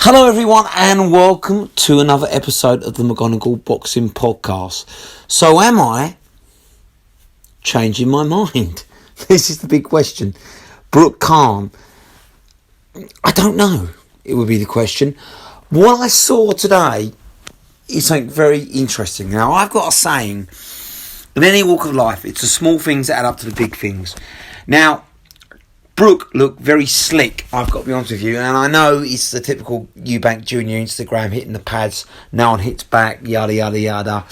Hello everyone and welcome to another episode of the Brook and Ingle Boxing Podcast. So am I changing my mind? This is the big question. Brookkhan, I don't know, it would be the question. What I saw today is something very interesting. Now I've got a saying, in any walk of life, it's the small things that add up to the big things. Now, Brook looked very slick, I've got to be honest with you, and I know it's the typical Eubank Junior Instagram hitting the pads, no one hits back, yada yada yada.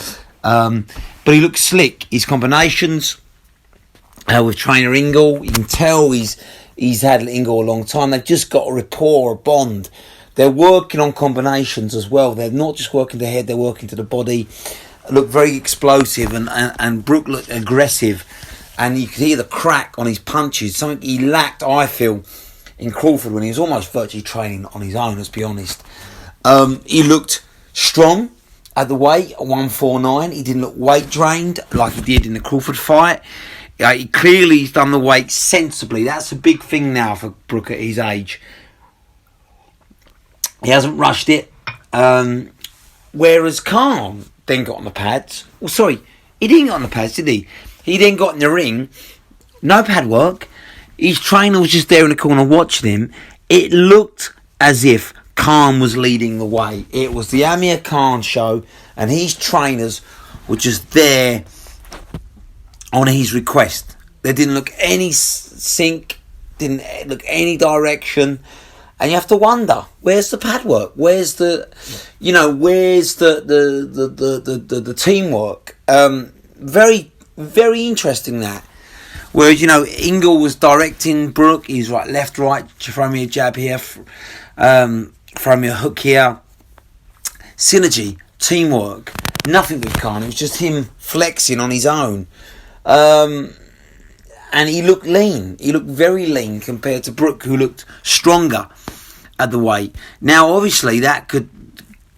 But he looks slick. His combinations with trainer Ingle, you can tell he's had Ingle a long time. They've just got a rapport, a bond. They're working on combinations as well. They're not just working to the head, they're working to the body. Look very explosive, and Brook looked aggressive. And you could hear the crack on his punches, something he lacked, I feel, in Crawford when he was almost virtually training on his own, let's be honest. He looked strong at the weight, at 149. He didn't look weight drained like he did in the Crawford fight. He clearly has done the weight sensibly. That's a big thing now for Brook at his age. He hasn't rushed it. Whereas Khan then got on the pads. Well, sorry, he didn't get on the pads, did he? He then got in the ring, no pad work. His trainer was just there in the corner watching him. It looked as if Khan was leading the way. It was the Amirkhan show, and his trainers were just there on his request. They didn't look any sync, didn't look any direction, and you have to wonder, where's the pad work? Where's the teamwork? Very interesting that. Whereas, Ingle was directing Brook. He's right, left, right. Throw me a jab here. Throw me a hook here. Synergy, teamwork. Nothing with Khan. It was just him flexing on his own. And he looked lean. He looked very lean compared to Brook, who looked stronger at the weight. Now, obviously, that could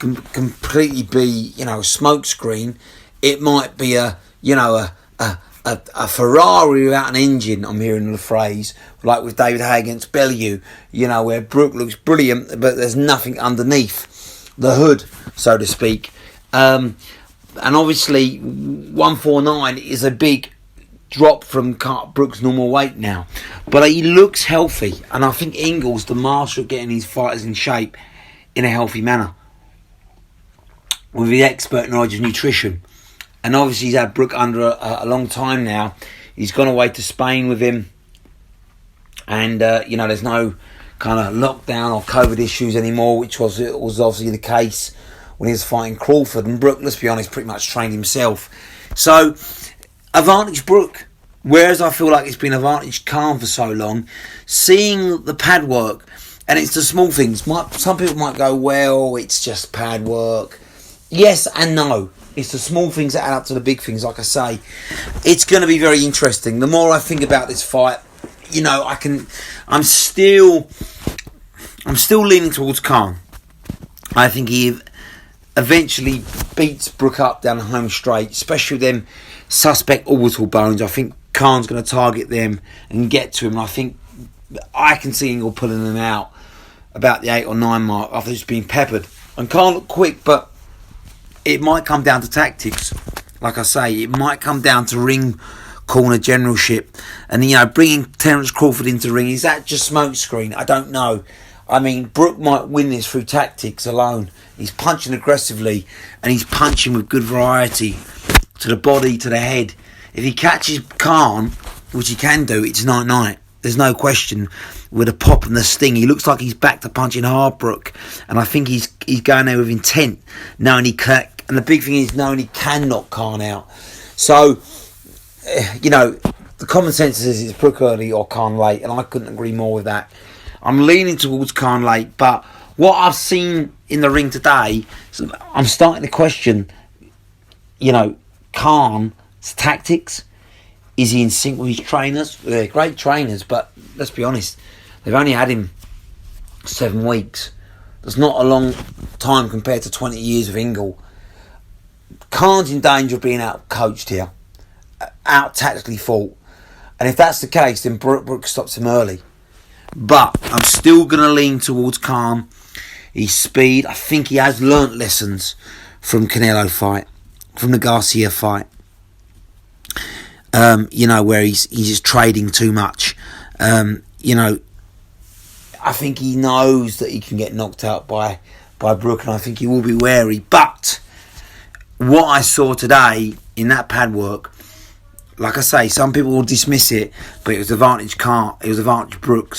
completely be, smoke screen. It might be a Ferrari without an engine, I'm hearing the phrase, like with David Hay against Bellew, where Brook looks brilliant, but there's nothing underneath the hood, so to speak. And obviously, 149 is a big drop from Brook's normal weight now. But he looks healthy, and I think Ingle's the master of getting his fighters in shape in a healthy manner, with the expert knowledge of nutrition. And obviously he's had Brook under a long time now. He's gone away to Spain with him. And, there's no kind of lockdown or COVID issues anymore, which was obviously the case when he was fighting Crawford. And Brook, let's be honest, pretty much trained himself. So, advantage Brook. Whereas I feel like it's been advantage Khan for so long. Seeing the pad work, and it's the small things. Some people might go, well, it's just pad work. Yes and no. It's the small things that add up to the big things, like I say. It's going to be very interesting. The more I think about this fight, I'm still leaning towards Khan. I think he eventually beats Brook up down the home straight, especially with them suspect orbital bones. I think Khan's going to target them and get to him. I think I can see Ingle pulling them out about the 8 or 9 mark after just being peppered. And Khan looked quick, but it might come down to tactics. Like I say, it might come down to ring corner generalship. And, bringing Terence Crawford into the ring, is that just smoke screen? I don't know. I mean, Brook might win this through tactics alone. He's punching aggressively, and he's punching with good variety to the body, to the head. If he catches Khan, which he can do, it's night-night. There's no question. With a pop and the sting, he looks like he's back to punching hard, Brook, and I think he's going there with intent, knowing he can. And the big thing is knowing he can knock Khan out. So, the common sense is it's Brook early or Khan late, and I couldn't agree more with that. I'm leaning towards Khan late, but what I've seen in the ring today, I'm starting to question, Khan's tactics. Is he in sync with his trainers? They're great trainers, but let's be honest, they've only had him 7 weeks. That's not a long time compared to 20 years of Ingle. Khan's in danger of being out-coached here, out-tactically fought. And if that's the case, then Brook stops him early. But I'm still going to lean towards Khan. his speed. I think he has learnt lessons from Canelo fight, from the Garcia fight. Where he's just trading too much. I think he knows that he can get knocked out by Brook, and I think he will be wary. But what I saw today in that pad work, like I say, some people will dismiss it, but it was advantage Brook,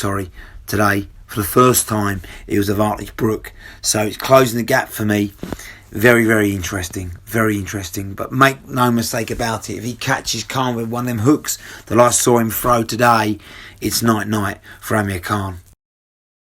today. For the first time, it was advantage Brook. So it's closing the gap for me. Very, very interesting. Very interesting. But make no mistake about it, if he catches Khan with one of them hooks that I saw him throw today, it's night-night for Amirkhan.